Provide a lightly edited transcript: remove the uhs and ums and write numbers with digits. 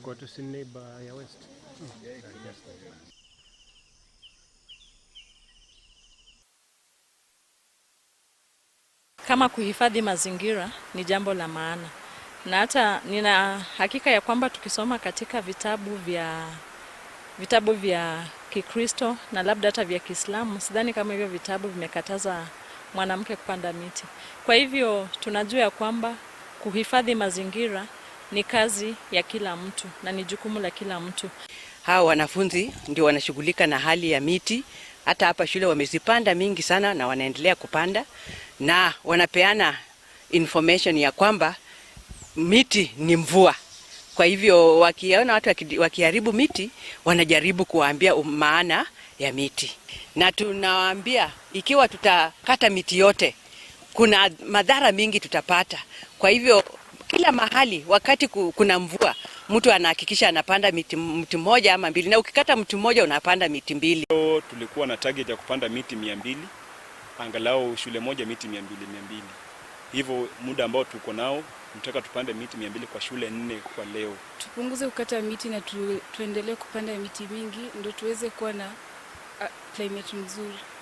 Tulikuwa tu si neighbor ya West. Kama kuhifadhi mazingira ni jambo la maana. Na hata nina hakika ya kwamba tukisoma katika vitabu vya Kikristo na labda hata vya Kiislamu, sidhani kama hivyo vitabu vimekataza mwanamke kupanda miti. Kwa hivyo tunajua ya kwamba kuhifadhi mazingira ni kazi ya kila mtu na ni jukumu la kila mtu. Hao wanafunzi ndio wanashughulika na hali ya miti. Hata hapa shule wamezipanda mingi sana na wanaendelea kupanda, na wanapeana information ya kwamba miti ni mvua. Kwa hivyo wakiona watu wakiharibu miti, wanajaribu kuwaambia maana ya miti. Na tunawaambia ikiwa tutakata miti yote, kuna madhara mingi tutapata. Kwa hivyo kila mahali wakati kuna mvua, mtu anahakikisha anapanda mti mmoja ama mbili, na ukikata mti mmoja unapanda miti mbili. Tulikuwa na target ya kupanda miti 200, angalau shule moja miti 200. Hivyo muda ambao tuko nao tunataka tupande miti 200 kwa shule 4 kwa leo. Tupunguze kukata miti na tuendelee kupanda miti mingi ndio tuweze kuwa na climate nzuri.